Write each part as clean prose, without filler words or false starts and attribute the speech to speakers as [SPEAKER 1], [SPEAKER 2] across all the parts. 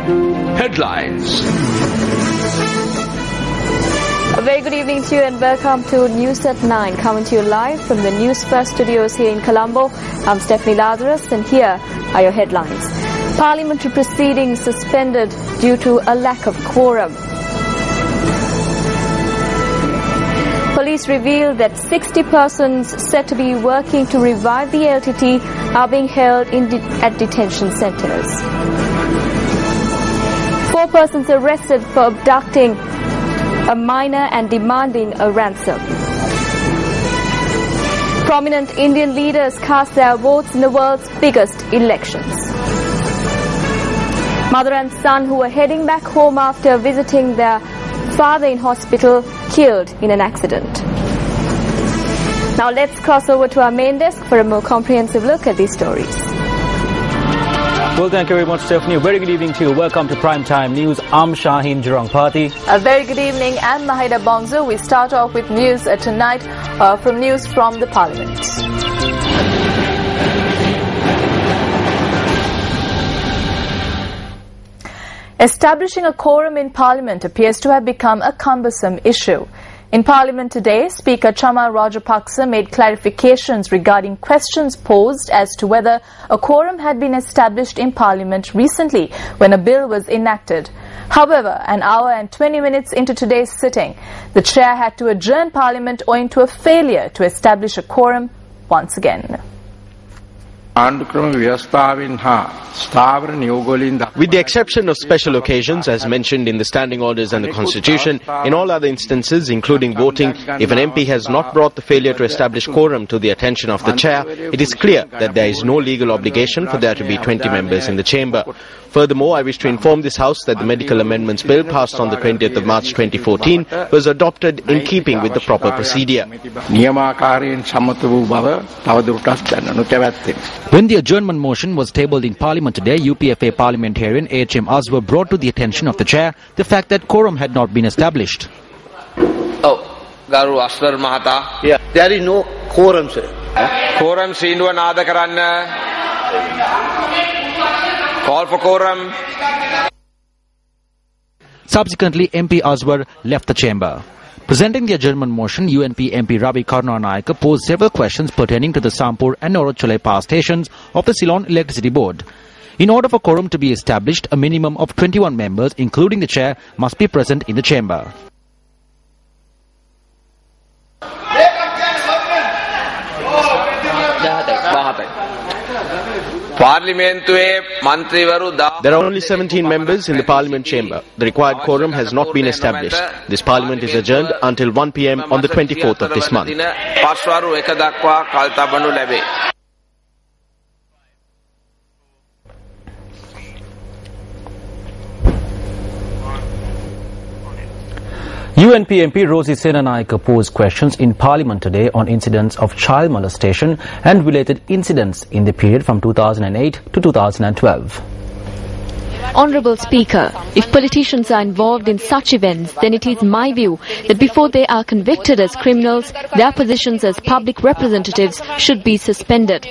[SPEAKER 1] Headlines.
[SPEAKER 2] A very good evening to you and welcome to News at 9, coming to you live from the Newsfirst studios here in Colombo. I'm Stephanie Lazarus and here are your headlines. Parliamentary proceedings suspended due to a lack of quorum. Police revealed that 60 persons said to be working to revive the LTT are being held at detention centres. 4 persons arrested for abducting a minor and demanding a ransom. Prominent Indian leaders cast their votes in the world's biggest elections. Mother and son who were heading back home after visiting their father in hospital killed in an accident. Now let's cross over to our main desk for a more comprehensive look at these stories.
[SPEAKER 3] Well, thank you very much, Stephanie. A very good evening to you. Welcome to Primetime News. I'm Shaheen Jurong-Party.
[SPEAKER 4] A very good evening. I'm Mahida Bongzo. We start off with news tonight from news from the Parliament. Establishing a quorum in Parliament appears to have become a cumbersome issue. In Parliament today, Speaker Chama Rajapaksa made clarifications regarding questions posed as to whether a quorum had been established in Parliament recently when a bill was enacted. However, an hour and 20 minutes into today's sitting, the chair had to adjourn Parliament owing to a failure to establish a quorum once again.
[SPEAKER 5] With the exception of special occasions, as mentioned in the standing orders and the Constitution, in all other instances, including voting, if an MP has not brought the failure to establish quorum to the attention of the chair, it is clear that there is no legal obligation for there to be 20 members in the chamber. Furthermore, I wish to inform this House that the Medical Amendments Bill passed on the 20th of March 2014 was adopted in keeping with the proper procedure.
[SPEAKER 6] When the adjournment motion was tabled in Parliament today, UPFA parliamentarian H.M. Azwar brought to the attention of the chair the fact that quorum had not been established.
[SPEAKER 7] Oh, Garu Aswar Mahata.
[SPEAKER 8] Yeah, there is no quorum, sir.
[SPEAKER 7] Quorum Sindhu Nada Karanna. Call for quorum.
[SPEAKER 6] Subsequently, MP Azwar left the chamber. Presenting the adjournment motion, UNP MP Ravi Karunanayake posed several questions pertaining to the Sampur and Orochole power stations of the Ceylon Electricity Board. In order for quorum to be established, a minimum of 21 members, including the chair, must be present in the chamber.
[SPEAKER 5] There are only 17 members in the Parliament chamber. The required quorum has not been established. This Parliament is adjourned until 1 p.m. on the 24th of this month.
[SPEAKER 3] UNP MP Rosie Senanayake posed questions in Parliament today on incidents of child molestation and related incidents in the period from 2008 to 2012.
[SPEAKER 2] Honourable Speaker, if politicians are involved in such events, then it is my view that before they are convicted as criminals, their positions as public representatives should be suspended.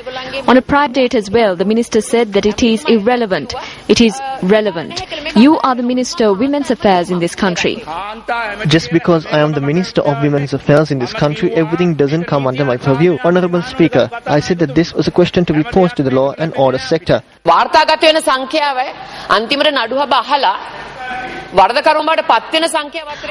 [SPEAKER 2] On a private date as well, the Minister said that it is irrelevant. It is relevant. You are the Minister of Women's Affairs in this country.
[SPEAKER 9] Just because I am the Minister of Women's Affairs in this country, everything doesn't come under my purview. Honourable Speaker, I said that this was a question to be posed to the law and order sector.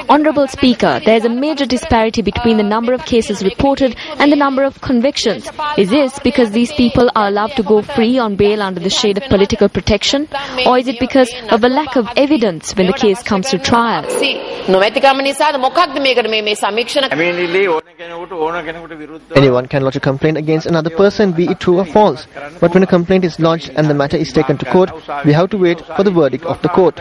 [SPEAKER 2] Honourable Speaker, there is a major disparity between the number of cases reported and the number of convictions. Is this because these people are allowed to go free on bail under the shade of political protection? Or is it because of a lack of evidence when the case comes to trial?
[SPEAKER 9] Anyone can lodge a complaint against another person, be it true or false. But when a complaint is lodged and the matter is taken to court, we have to wait for the verdict of the court.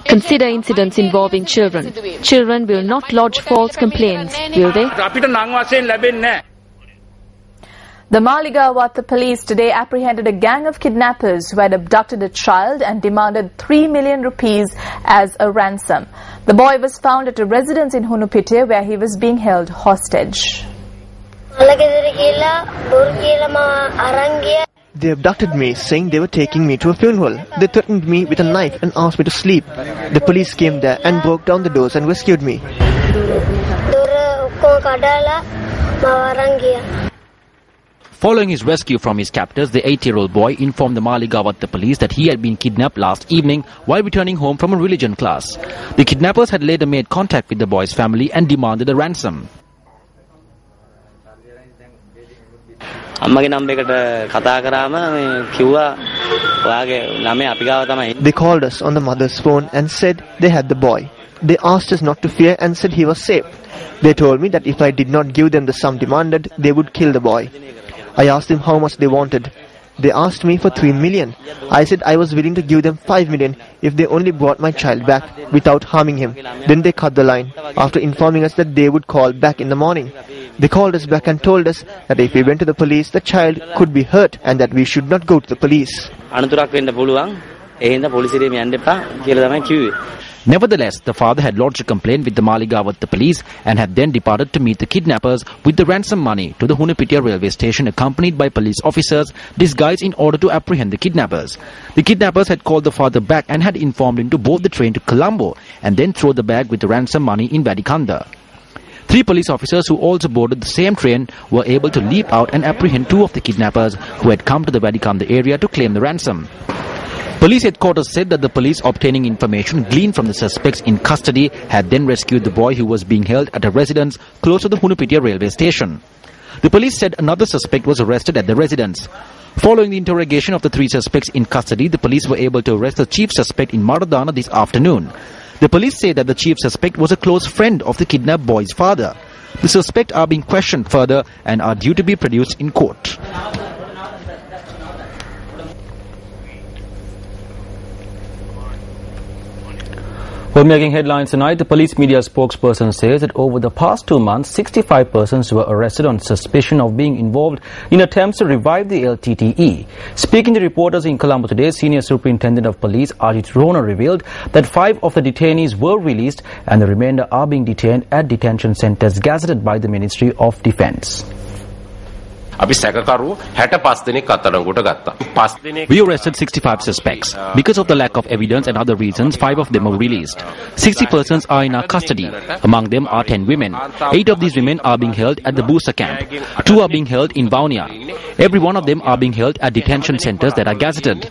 [SPEAKER 2] Consider incidents involving children. Children will not lodge false complaints, will they?
[SPEAKER 4] The Maligawatta police today apprehended a gang of kidnappers who had abducted a child and demanded 3 million rupees as a ransom. The boy was found at a residence in Hunupite where he was being held
[SPEAKER 9] They abducted me, saying they were taking me to a funeral. They threatened me with a knife and asked me to sleep. The police came there and broke down the doors and rescued me.
[SPEAKER 6] Following his rescue from his captors, the 8-year-old boy informed the Maligawatta police that he had been kidnapped last evening while returning home from a religion class. The kidnappers had later made contact with the boy's family and demanded a ransom.
[SPEAKER 1] They
[SPEAKER 9] called us on the mother's phone and said they had the boy. They asked us not to fear and said he was safe. They told me that if I did not give them the sum demanded, they would kill the boy. I asked them how much they wanted. They asked me for 3 million. I said I was willing to give them 5 million if they only brought my child back without harming him. Then they cut the line after informing us that they would call back in the morning. They called us back and told us that if we went to the police, the child could be hurt and that we should not go to the police.
[SPEAKER 6] Nevertheless, the father had lodged a complaint with the Maligawatta police and had then departed to meet the kidnappers with the ransom money to the Hunapitia railway station, accompanied by police officers disguised in order to apprehend the kidnappers. The kidnappers had called the father back and had informed him to board the train to Colombo and then throw the bag with the ransom money in Vadikanda. 3 police officers who also boarded the same train were able to leap out and apprehend 2 of the kidnappers who had come to the Vadikanda area to claim the ransom. Police headquarters said that the police, obtaining information gleaned from the suspects in custody, had then rescued the boy who was being held at a residence close to the Hunapitia railway station. The police said another suspect was arrested at the residence. Following the interrogation of the 3 suspects in custody, the police were able to arrest the chief suspect in Maradana this afternoon. The police say that the chief suspect was a close friend of the kidnapped boy's father. The suspects are being questioned further and are due to be produced in court.
[SPEAKER 3] Well, making headlines tonight, the police media spokesperson says that over the past 2 months, 65 persons were arrested on suspicion of being involved in attempts to revive the LTTE. Speaking to reporters in Colombo today, Senior Superintendent of Police Ajit Rona revealed that 5 of the detainees were released and the remainder are being detained at detention centres gazetted by the Ministry of Defence.
[SPEAKER 6] We arrested 65 suspects. Because of the lack of evidence and other reasons, 5 of them were released. 60 persons are in our custody. Among them are 10 women. 8 of these women are being held at the Busa camp. 2 are being held in Vaunia. Every one of them are being held at detention centres that are gazetted.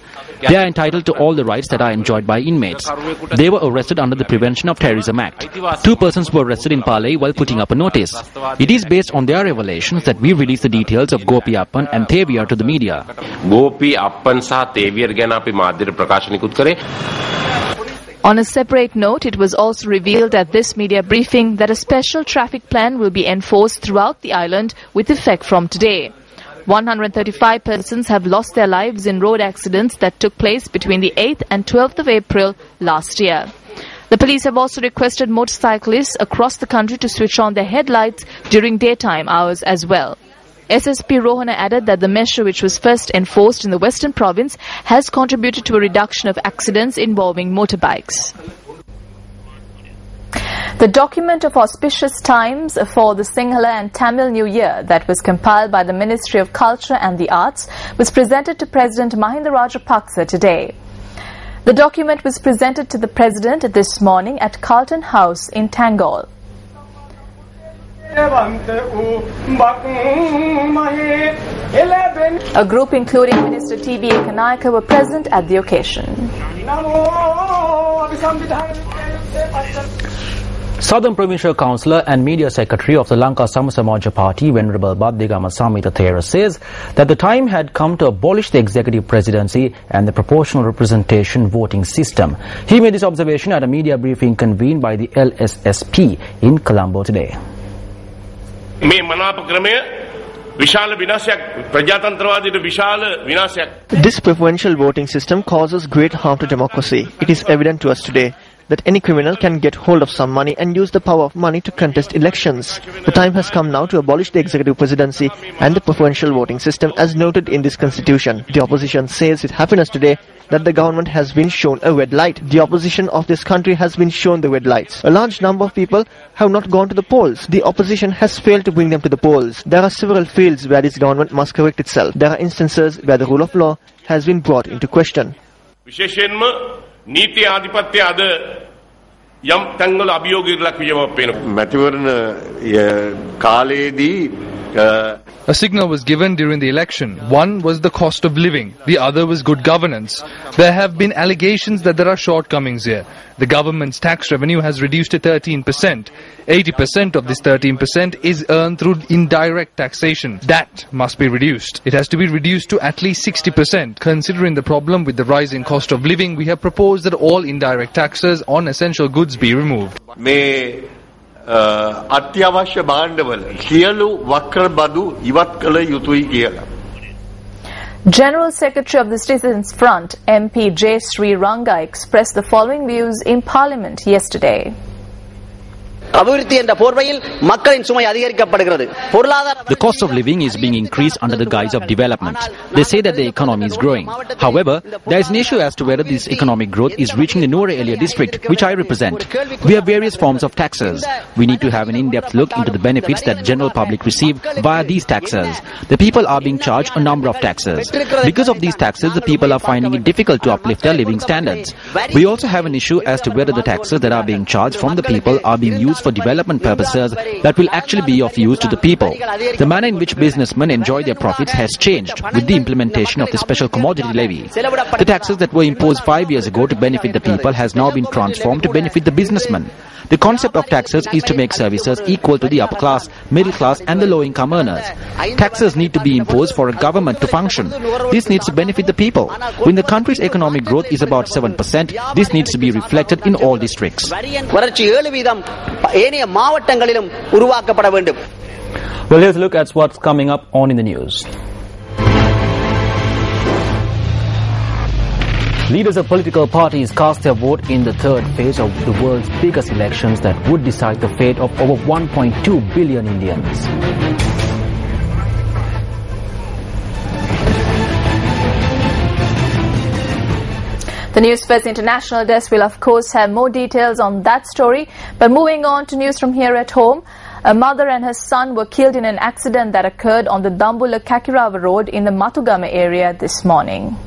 [SPEAKER 6] They are entitled to all the rights that are enjoyed by inmates. They were arrested under the Prevention of Terrorism Act. 2 persons were arrested in Palay while putting up a notice. It is based on their revelations that we release the details of Gopi Appan and Thavier to the media.
[SPEAKER 4] On a separate note, it was also revealed at this media briefing that a special traffic plan will be enforced throughout the island with effect from today. 135 persons have lost their lives in road accidents that took place between the 8th and 12th of April last year. The police have also requested motorcyclists across the country to switch on their headlights during daytime hours as well. SSP Rohana added that the measure, which was first enforced in the Western Province, has contributed to a reduction of accidents involving motorbikes. The document of auspicious times for the Sinhala and Tamil New Year that was compiled by the Ministry of Culture and the Arts was presented to President Mahinda Rajapaksa today. The document was presented to the President this morning at Carlton House in Tangol. A group including Minister T.B. Ekanayaka were present at the occasion.
[SPEAKER 3] Southern Provincial Councillor and Media Secretary of the Lanka Samasamaja Party, Venerable Baddegama Samita Thera, says that the time had come to abolish the executive presidency and the proportional representation voting system. He made this observation at a media briefing convened by the LSSP in Colombo today.
[SPEAKER 9] This preferential voting system causes great harm to democracy. It is evident to us today. that any criminal can get hold of some money and use the power of money to contest elections. The time has come now to abolish the executive presidency and the preferential voting system as noted in this constitution. The opposition says with happiness today that the government has been shown a red light. The opposition of this country has been shown the red lights. A large number of people have not gone to the polls. The opposition has failed to bring them to the polls. There are several fields where this government must correct itself. There are instances where the rule of law has been brought into question.
[SPEAKER 10] විශේෂයෙන්ම නීති ආධිපත්‍ය අද යම් තැන්වල අභියෝගයකට ලක් වෙනවා. මැතිවරණ කාලයේදී
[SPEAKER 11] a signal was given during the election. One was the cost of living. The other was good governance. There have been allegations that there are shortcomings here. The government's tax revenue has reduced to 13%. 80% of this 13% is earned through indirect taxation. That must be reduced. It has to be reduced to at least 60%. Considering the problem with the rising cost of living, we have proposed that all indirect taxes on essential goods be removed.
[SPEAKER 10] අත්‍යවශ්‍ය භාණ්ඩවල සියලු වක්‍ර බදු ඉවත් කළ යුතුයි කියලා.
[SPEAKER 4] General Secretary of the Citizens Front, MP J. Sri Ranga, expressed the following views in Parliament yesterday.
[SPEAKER 6] The cost of living is being increased under the guise of development. They say that the economy is growing. However, there is an issue as to whether this economic growth is reaching the Noor area district, which I represent. We have various forms of taxes. We need to have an in-depth look into the benefits that general public receive via these taxes. The people are being charged a number of taxes. Because of these taxes, the people are finding it difficult to uplift their living standards. We also have an issue as to whether the taxes that are being charged from the people are being used for development purposes that will actually be of use to the people. The manner in which businessmen enjoy their profits has changed with the implementation of the special commodity levy. The taxes that were imposed 5 years ago to benefit the people has now been transformed to benefit the businessmen. The concept of taxes is to make services equal to the upper class, middle class and the low-income earners. Taxes need to be imposed for a government to function. This needs to benefit the people. When the country's economic growth is about 7%, this needs to be reflected in all districts.
[SPEAKER 3] Well, here's a look at what's coming up on in the news. Leaders of political parties cast their vote in the third phase of the world's biggest elections that would decide the fate of over 1.2 billion Indians.
[SPEAKER 4] The Newsfirst International Desk will of course have more details on that story. But moving on to news from here at home. A mother and her son were killed in an accident that occurred on the Dambulla-Kakirava road in the Matugama area this morning.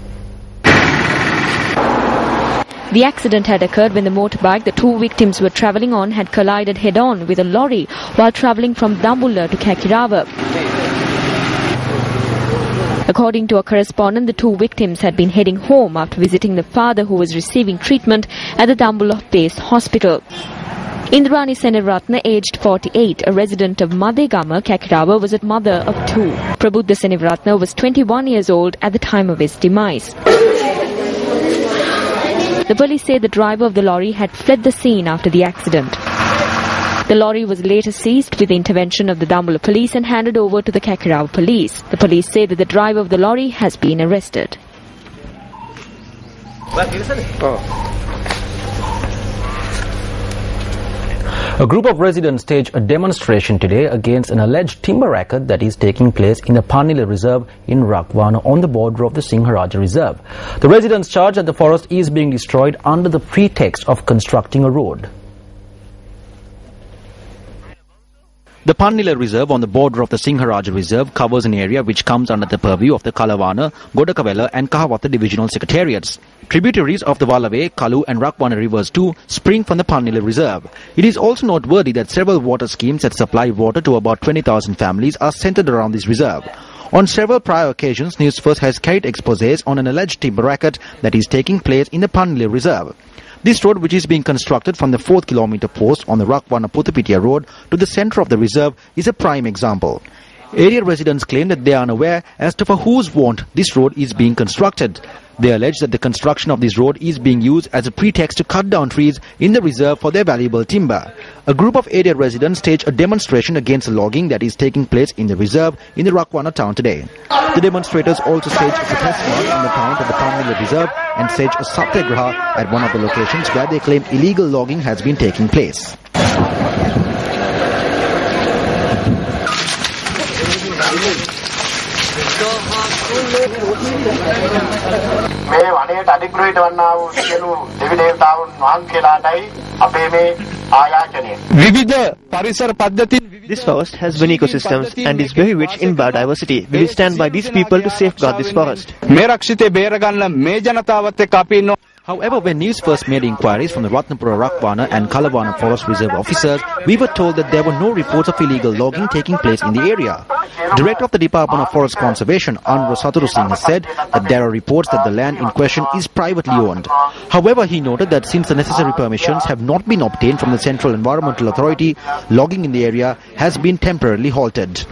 [SPEAKER 2] The accident had occurred when the motorbike the two victims were travelling on had collided head-on with a lorry while travelling from Dambulla to Kakirava. According to a correspondent, the two victims had been heading home after visiting the father who was receiving treatment at the Dambulla-based hospital. Indrani Seneviratne, aged 48, a resident of Madegama, Kakirava, was a mother of two. Prabuddha Seneviratne was 21 years old at the time of his demise. The police say the driver of the lorry had fled the scene after the accident. The lorry was later seized with the intervention of the Dambulla police and handed over to the Kakirava police. The police say that the driver of the lorry has been arrested.
[SPEAKER 3] A group of residents staged a demonstration today against an alleged timber racket that is taking place in the Panila Reserve in Rakwana on the border of the Singharaja Reserve. The residents charge that the forest is being destroyed under the pretext of constructing a road.
[SPEAKER 6] The Panila Reserve on the border of the Singharaja Reserve covers an area which comes under the purview of the Kalawana, Godakavela and Kahawatha divisional secretariats. Tributaries of the Valave, Kalu and Rakwana rivers too spring from the Panila Reserve. It is also noteworthy that several water schemes that supply water to about 20,000 families are centered around this reserve. On several prior occasions, Newsfirst has carried exposés on an alleged timber racket that is taking place in the Panila Reserve. This road, which is being constructed from the 4th kilometer post on the Rakwana-Putupitia road to the center of the reserve, is a prime example. Area residents claim that they are unaware as to for whose want this road is being constructed. They allege that the construction of this road is being used as a pretext to cut down trees in the reserve for their valuable timber. A group of area residents staged a demonstration against the logging that is taking place in the reserve in the Rakwana town today. The demonstrators also staged a protest march in the town of the Palmilla Reserve and staged a satyagraha at one of the locations where they claim illegal logging has been taking place.
[SPEAKER 9] This forest has many ecosystems and is very rich in biodiversity. We will stand by these people to safeguard this forest.
[SPEAKER 6] However, when Newsfirst made inquiries from the Ratnapura Rakwana and Kalawana Forest Reserve officers, we were told that there were no reports of illegal logging taking place in the area. Director of the Department of Forest Conservation, Anura Saturu Singh, has said that there are reports that the land in question is privately owned. However, he noted that since the necessary permissions have not been obtained from the Central Environmental Authority, logging in the area has been temporarily halted.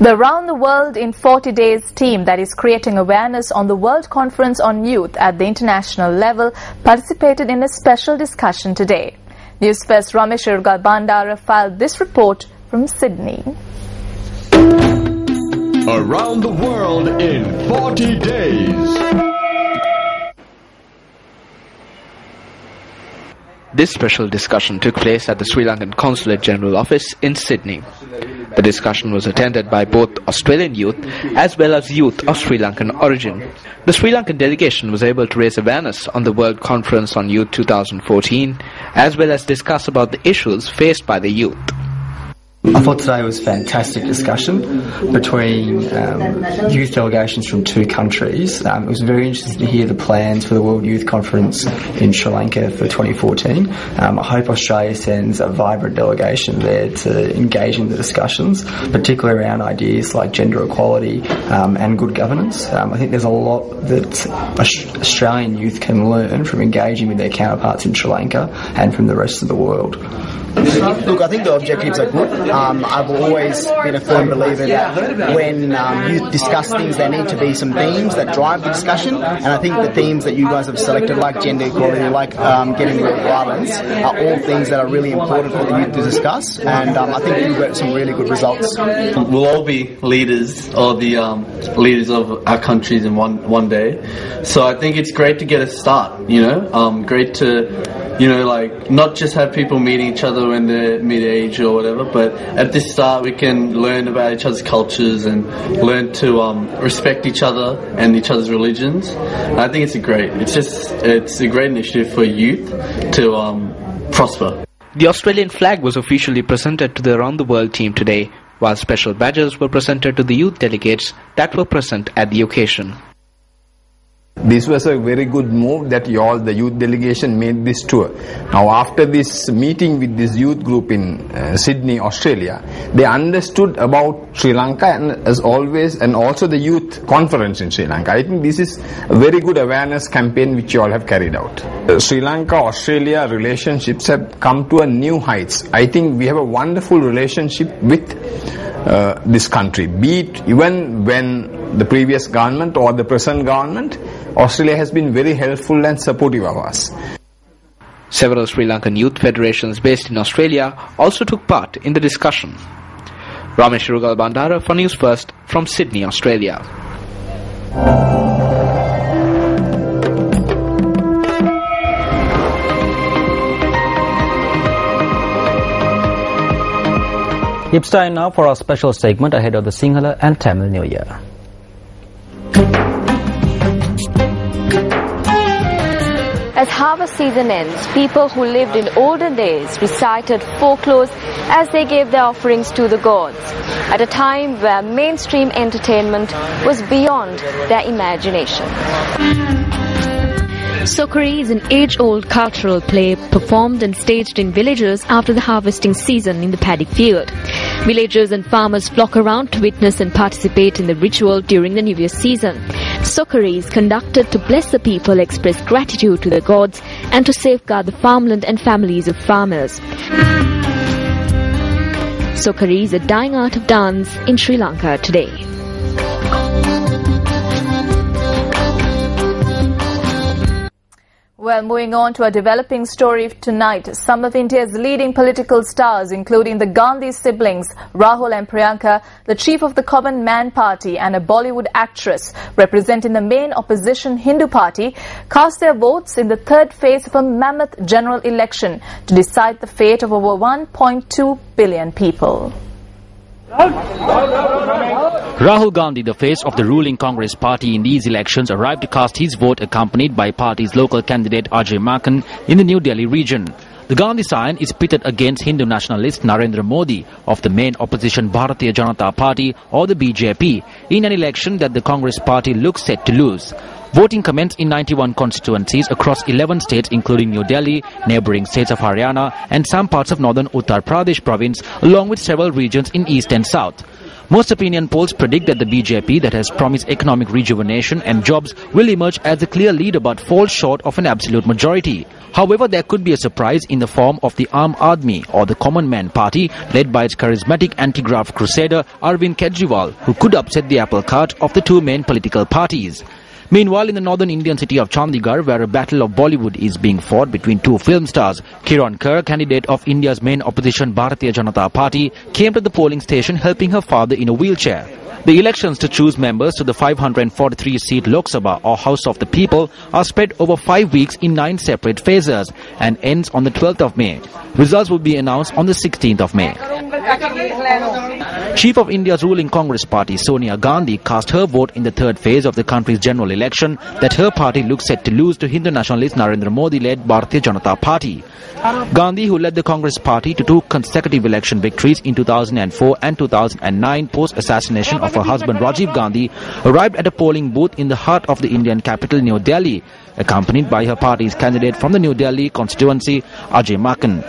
[SPEAKER 4] The Round the World in 40 Days team that is creating awareness on the World Conference on Youth at the international level participated in a special discussion today. Newsfirst Ramesh Irgal Bandara filed this report from Sydney.
[SPEAKER 12] Around the World in 40 Days.
[SPEAKER 13] This special discussion took place at the Sri Lankan Consulate General Office in Sydney. The discussion was attended by both Australian youth as well as youth of Sri Lankan origin. The Sri Lankan delegation was able to raise awareness on the World Conference on Youth 2014 as well as discuss about the issues faced by the youth.
[SPEAKER 14] I thought today was a fantastic discussion between youth delegations from two countries. It was very interesting to hear the plans for the World Youth Conference in Sri Lanka for 2014. I hope Australia sends a vibrant delegation there to engage in the discussions, particularly around ideas like gender equality and good governance. I think there's a lot that Australian youth can learn from engaging with their counterparts in Sri Lanka and from the rest of the world.
[SPEAKER 15] Look, I think the objectives are good. I've always been a firm believer that when youth discuss things, there need to be some themes that drive the discussion. And I think the themes that you guys have selected, like gender equality, like getting rid of violence, are all things that are really important for the youth to discuss. And I think you've got some really good results.
[SPEAKER 16] We'll all be leaders, or the leaders of our countries in one day. So I think it's great to get a start. Great to. Not just have people meeting each other when they're mid-age or whatever, but at this start we can learn about each other's cultures and learn to respect each other and each other's religions. And I think it's a great initiative for youth to prosper.
[SPEAKER 13] The Australian flag was officially presented to the Around the World team today, while special badges were presented to the youth delegates that were present at the occasion.
[SPEAKER 17] This was a very good move that the youth delegation made this tour. Now after this meeting with this youth group in Sydney, Australia, they understood about Sri Lanka and as always, and also the youth conference in Sri Lanka. I think this is a very good awareness campaign which you all have carried out. Sri Lanka-Australia relationships have come to a new heights. I think we have a wonderful relationship with this country, be it even when the previous government or the present government, Australia has been very helpful and supportive of us.
[SPEAKER 13] Several Sri Lankan youth federations based in Australia also took part in the discussion. Ramesh Irgal Bandara for Newsfirst from Sydney, Australia.
[SPEAKER 3] It's time now for our special segment ahead of the Sinhala and Tamil New Year.
[SPEAKER 2] As harvest season ends, people who lived in olden days recited folklores as they gave their offerings to the gods, at a time where mainstream entertainment was beyond their imagination. Sokari is an age-old cultural play performed and staged in villages after the harvesting season in the paddy field. Villagers and farmers flock around to witness and participate in the ritual during the New Year season. Sokari is conducted to bless the people, express gratitude to the gods, and to safeguard the farmland and families of farmers. Sokari is a dying art of dance in Sri Lanka today.
[SPEAKER 4] Well, moving on to a developing story tonight. Some of India's leading political stars, including the Gandhi siblings, Rahul and Priyanka, the chief of the Common Man Party and a Bollywood actress representing the main opposition Hindu Party, cast their votes in the third phase of a mammoth general election to decide the fate of over 1.2 billion people.
[SPEAKER 6] Rahul Gandhi, the face of the ruling Congress party in these elections, arrived to cast his vote accompanied by party's local candidate Ajay Makhan in the New Delhi region. The Gandhi scion is pitted against Hindu nationalist Narendra Modi of the main opposition Bharatiya Janata Party or the BJP in an election that the Congress party looks set to lose. Voting commenced in 91 constituencies across 11 states including New Delhi, neighbouring states of Haryana and some parts of northern Uttar Pradesh province along with several regions in east and south. Most opinion polls predict that the BJP that has promised economic rejuvenation and jobs will emerge as a clear leader but fall short of an absolute majority. However, there could be a surprise in the form of the Aam Aadmi or the Common Man Party led by its charismatic anti-graft crusader Arvind Kejriwal, who could upset the apple cart of the two main political parties. Meanwhile, in the northern Indian city of Chandigarh, where a battle of Bollywood is being fought between two film stars, Kiran Kher, candidate of India's main opposition Bharatiya Janata Party, came to the polling station helping her father in a wheelchair. The elections to choose members to the 543-seat Lok Sabha or House of the People are spread over 5 weeks in 9 separate phases and ends on the 12th of May. Results will be announced on the 16th of May. Chief of India's ruling Congress party Sonia Gandhi cast her vote in the third phase of the country's general election that her party looks set to lose to Hindu nationalist Narendra Modi-led Bharatiya Janata Party. Gandhi, who led the Congress party to 2 consecutive election victories in 2004 and 2009 post-assassination of her husband Rajiv Gandhi, arrived at a polling booth in the heart of the Indian capital New Delhi, accompanied by her party's candidate from the New Delhi constituency, Ajay Makhan.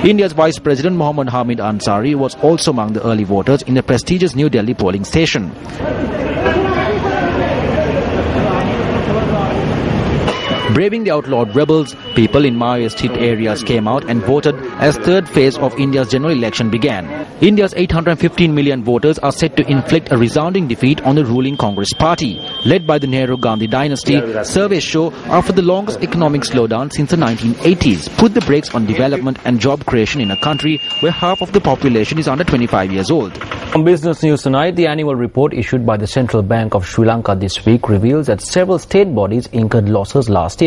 [SPEAKER 6] India's Vice President Mohammad Hamid Ansari was also among the early voters in the prestigious New Delhi polling station. Braving the outlawed rebels, people in Maoist-hit areas came out and voted as third phase of India's general election began. India's 815 million voters are set to inflict a resounding defeat on the ruling Congress party. Led by the Nehru-Gandhi dynasty, surveys show after the longest economic slowdown since the 1980s, put the brakes on development and job creation in a country where half of the population is under 25 years old.
[SPEAKER 3] On business news tonight, the annual report issued by the Central Bank of Sri Lanka this week reveals that several state bodies incurred losses last year.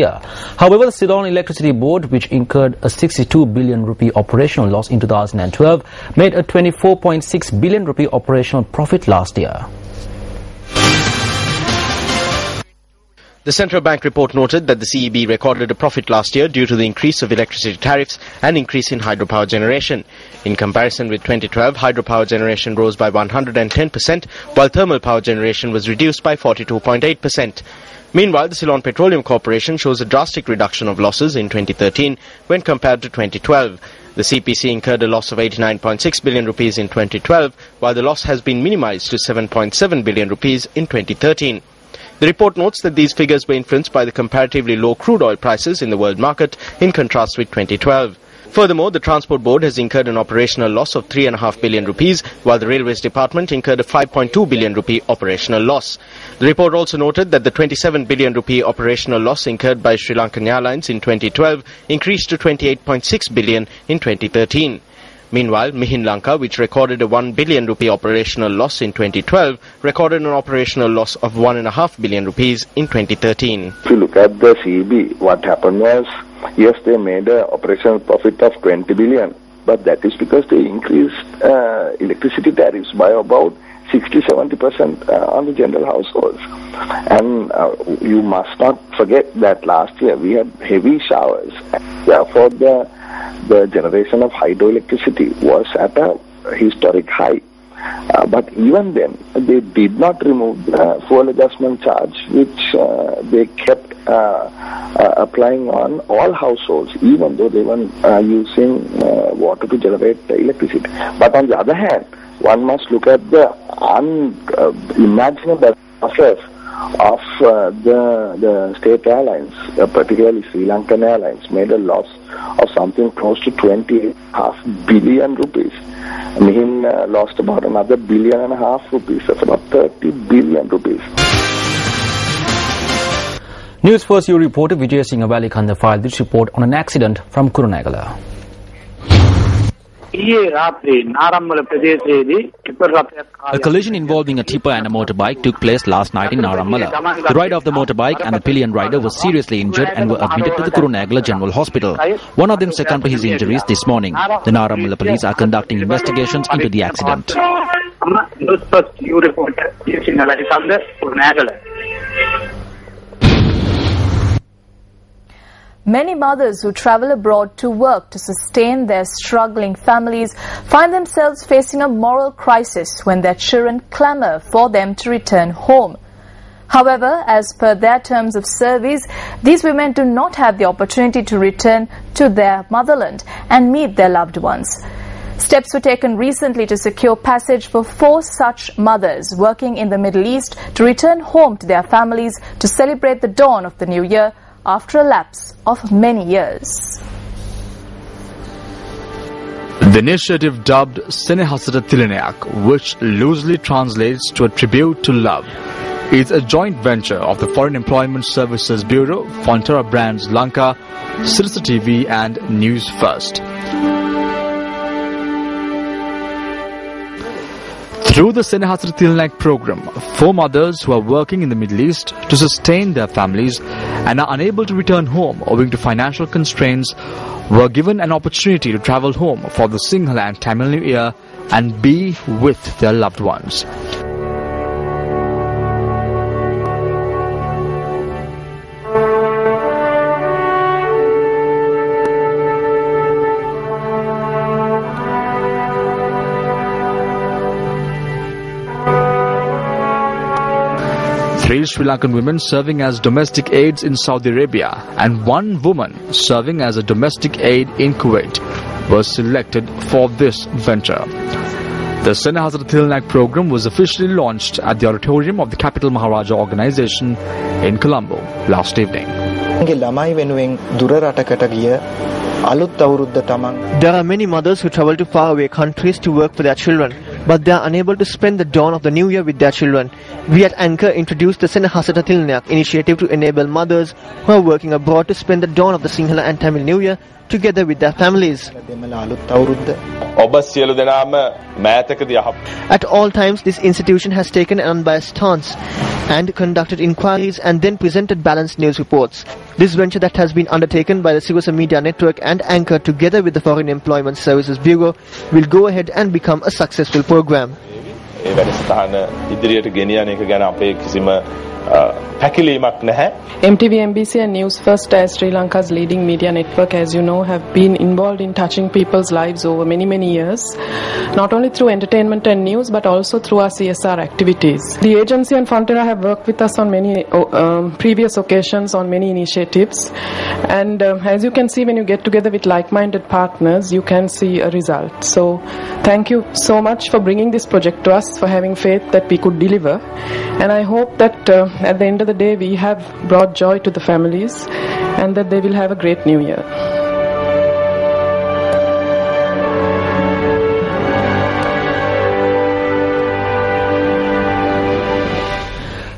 [SPEAKER 3] However, the Ceylon Electricity Board, which incurred a 62 billion rupee operational loss in 2012, made a 24.6 billion rupee operational profit last year.
[SPEAKER 5] The central bank report noted that the CEB recorded a profit last year due to the increase of electricity tariffs and increase in hydropower generation. In comparison with 2012, hydropower generation rose by 110%, while thermal power generation was reduced by 42.8%. Meanwhile, the Ceylon Petroleum Corporation shows a drastic reduction of losses in 2013 when compared to 2012. The CPC incurred a loss of 89.6 billion rupees in 2012, while the loss has been minimized to 7.7 billion rupees in 2013. The report notes that these figures were influenced by the comparatively low crude oil prices in the world market in contrast with 2012. Furthermore, the Transport Board has incurred an operational loss of 3.5 billion rupees, while the Railways Department incurred a 5.2 billion rupee operational loss. The report also noted that the 27 billion rupee operational loss incurred by Sri Lankan Airlines in 2012 increased to 28.6 billion in 2013. Meanwhile, Mihin Lanka, which recorded a 1 billion rupee operational loss in 2012, recorded an operational loss of 1.5 billion rupees in 2013.
[SPEAKER 18] If you look at the CEB, what happened was, yes, they made an operational profit of 20 billion, but that is because they increased electricity tariffs by about 60-70% on the general households. And you must not forget that last year we had heavy showers. Therefore, the generation of hydroelectricity was at a historic high. But even then, they did not remove the fuel adjustment charge, which they kept applying on all households, even though they were using water to generate electricity. But on the other hand, one must look at the unimaginable losses of the state airlines, particularly Sri Lankan Airlines, made a loss of something close to 20.5 billion rupees. Mihin lost about another $1.5 billion rupees, that's about 30 billion rupees.
[SPEAKER 3] Newsfirst you reporter Vijay Singh Avalikanda filed this report on an accident from Kurunegala. A collision involving a tipper and a motorbike took place last night in Narammala. The rider of the motorbike and the pillion rider were seriously injured and were admitted to the Kurunegala General Hospital. One of them succumbed to his injuries this morning. The Narammala police are conducting investigations into the accident.
[SPEAKER 19] Newsfirst you reporter Vijay Singh Avalikanda, Kurunegala.
[SPEAKER 4] Many mothers who travel abroad to work to sustain their struggling families find themselves facing a moral crisis when their children clamour for them to return home. However, as per their terms of service, these women do not have the opportunity to return to their motherland and meet their loved ones. Steps were taken recently to secure passage for 4 such mothers working in the Middle East to return home to their families to celebrate the dawn of the new year after a lapse of many years.
[SPEAKER 11] The initiative dubbed Senehasata Tilanak, which loosely translates to a tribute to love, is a joint venture of the Foreign Employment Services Bureau, Fontera Brands Lanka, Sirsa TV and Newsfirst. Through the Senehasata Tilanak program, 4 mothers who are working in the Middle East to sustain their families and are unable to return home owing to financial constraints were given an opportunity to travel home for the Sinhala and Tamil New Year and be with their loved ones. Three Sri Lankan women serving as domestic aides in Saudi Arabia and 1 woman serving as a domestic aide in Kuwait were selected for this venture. The Senehasata Tilanak program was officially launched at the auditorium of the Capital Maharaja organization in Colombo last evening.
[SPEAKER 9] There are many mothers who travel to faraway countries to work for their children, but they are unable to spend the dawn of the new year with their children. We at Anchor introduced the Senehasata Tilanak initiative to enable mothers who are working abroad to spend the dawn of the Sinhala and Tamil New Year together with their families. At all times, this institution has taken an unbiased stance and conducted inquiries and then presented balanced news reports. This venture that has been undertaken by the Sirsa Media Network and Anchor together with the Foreign Employment Services Bureau will go ahead and become a successful program.
[SPEAKER 20] MTV, MBC and Newsfirst as Sri Lanka's leading media network, as you know, have been involved in touching people's lives over many years, not only through entertainment and news but also through our CSR activities. The agency and Fontera have worked with us on many previous occasions on many initiatives, and as you can see, when you get together with like-minded partners, you can see a result. So thank you so much for bringing this project to us, for having faith that we could deliver, and I hope that at the end of the day we have brought joy to the families and that they will have a great new year.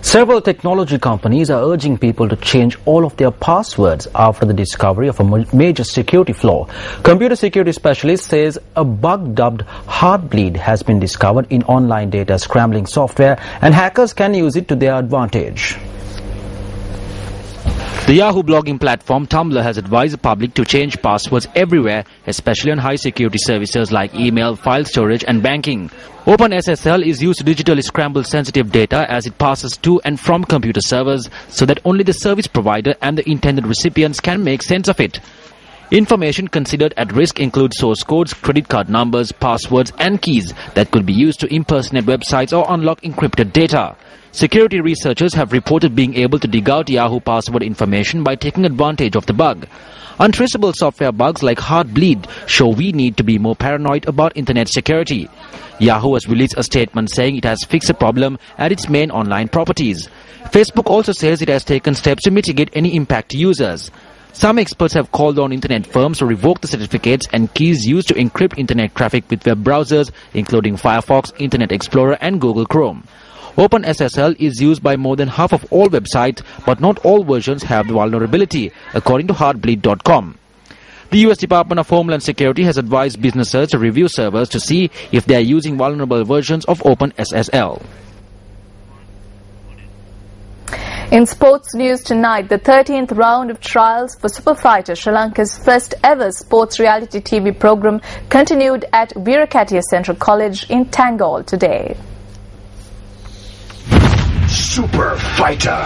[SPEAKER 3] Several technology companies are urging people to change all of their passwords after the discovery of a major security flaw. Computer security specialist says a bug dubbed Heartbleed has been discovered in online data scrambling software and hackers can use it to their advantage. The Yahoo blogging platform Tumblr has advised the public to change passwords everywhere, especially on high security services like email, file storage and banking. OpenSSL is used to digitally scramble sensitive data as it passes to and from computer servers so that only the service provider and the intended recipients can make sense of it. Information considered at risk include source codes, credit card numbers, passwords and keys that could be used to impersonate websites or unlock encrypted data. Security researchers have reported being able to dig out Yahoo password information by taking advantage of the bug. Untraceable software bugs like Heartbleed show we need to be more paranoid about internet security. Yahoo has released a statement saying it has fixed the problem at its main online properties. Facebook also says it has taken steps to mitigate any impact to users. Some experts have called on internet firms to revoke the certificates and keys used to encrypt internet traffic with web browsers, including Firefox, Internet Explorer and Google Chrome.
[SPEAKER 6] OpenSSL is used by more than half of all websites, but not all versions have the vulnerability, according to Heartbleed.com. The US Department of Homeland Security has advised businesses to review servers to see if they are using vulnerable versions of OpenSSL.
[SPEAKER 4] In sports news tonight, the 13th round of trials for Super Fighter, Sri Lanka's first ever sports reality TV program, continued at Veerakatiya Central College in Tangol today.
[SPEAKER 12] Super Fighter.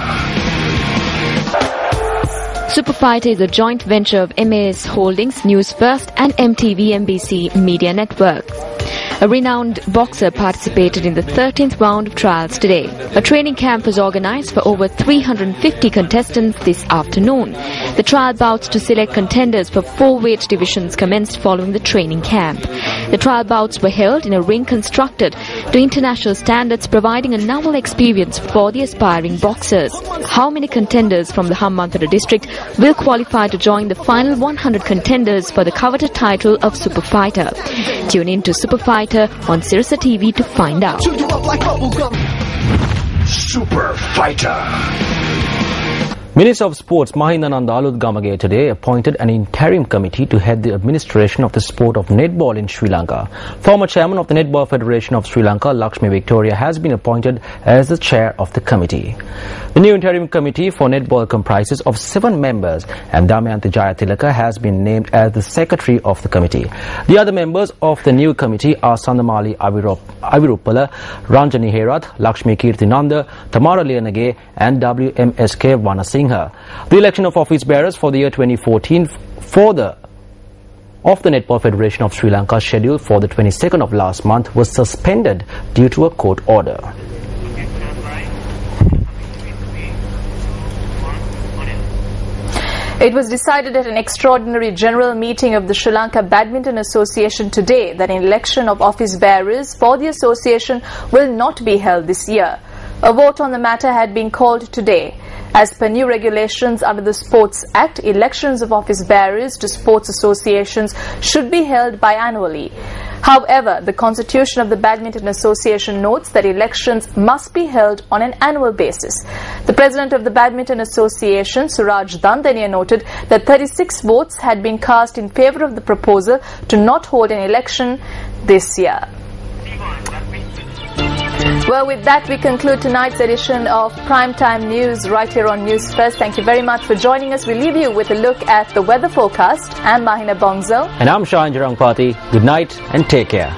[SPEAKER 2] Super Fighter is a joint venture of MAS Holdings, Newsfirst and MTV Media Networks. A renowned boxer participated in the 13th round of trials today. A training camp was organized for over 350 contestants this afternoon. The trial bouts to select contenders for 4 weight divisions commenced following the training camp. The trial bouts were held in a ring constructed to international standards, providing a novel experience for the aspiring boxers. How many contenders from the Hambantota district will qualify to join the final 100 contenders for the coveted title of Super Fighter? Tune in to Super Fighter on Sirsa TV to find out.
[SPEAKER 12] Super Fighter.
[SPEAKER 3] Minister of Sports Mahindananda Alutgamage today appointed an interim committee to head the administration of the sport of netball in Sri Lanka. Former chairman of the Netball Federation of Sri Lanka, Lakshmi Victoria, has been appointed as the chair of the committee. The new interim committee for netball comprises of 7 members, and Damayanti Jayatilaka has been named as the secretary of the committee. The other members of the new committee are Sandamali Avirupala, Ranjani Herath, Lakshmi Kirtinanda, Tamara Leonage and WMSK Vanasinghe. The election of office bearers for the year 2014 of the Netball Federation of Sri Lanka, scheduled for the 22nd of last month, was suspended due to a court order.
[SPEAKER 4] It was decided at an extraordinary general meeting of the Sri Lanka Badminton Association today that an election of office bearers for the association will not be held this year. A vote on the matter had been called today. As per new regulations under the Sports Act, elections of office bearers to sports associations should be held biannually. However, the Constitution of the Badminton Association notes that elections must be held on an annual basis. The president of the Badminton Association, Suraj Dandania, noted that 36 votes had been cast in favour of the proposal to not hold an election this year. Well, with that, we conclude tonight's edition of Primetime News right here on Newsfirst. Thank you very much for joining us. We leave you with a look at the weather forecast. I'm Mahina Bonzo.
[SPEAKER 3] And I'm Shahan Jarangpati. Good night and take care.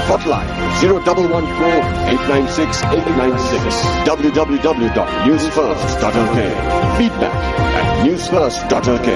[SPEAKER 12] Hotline 0114-896-896. www.newsfirst.lk. Feedback at newsfirst.lk.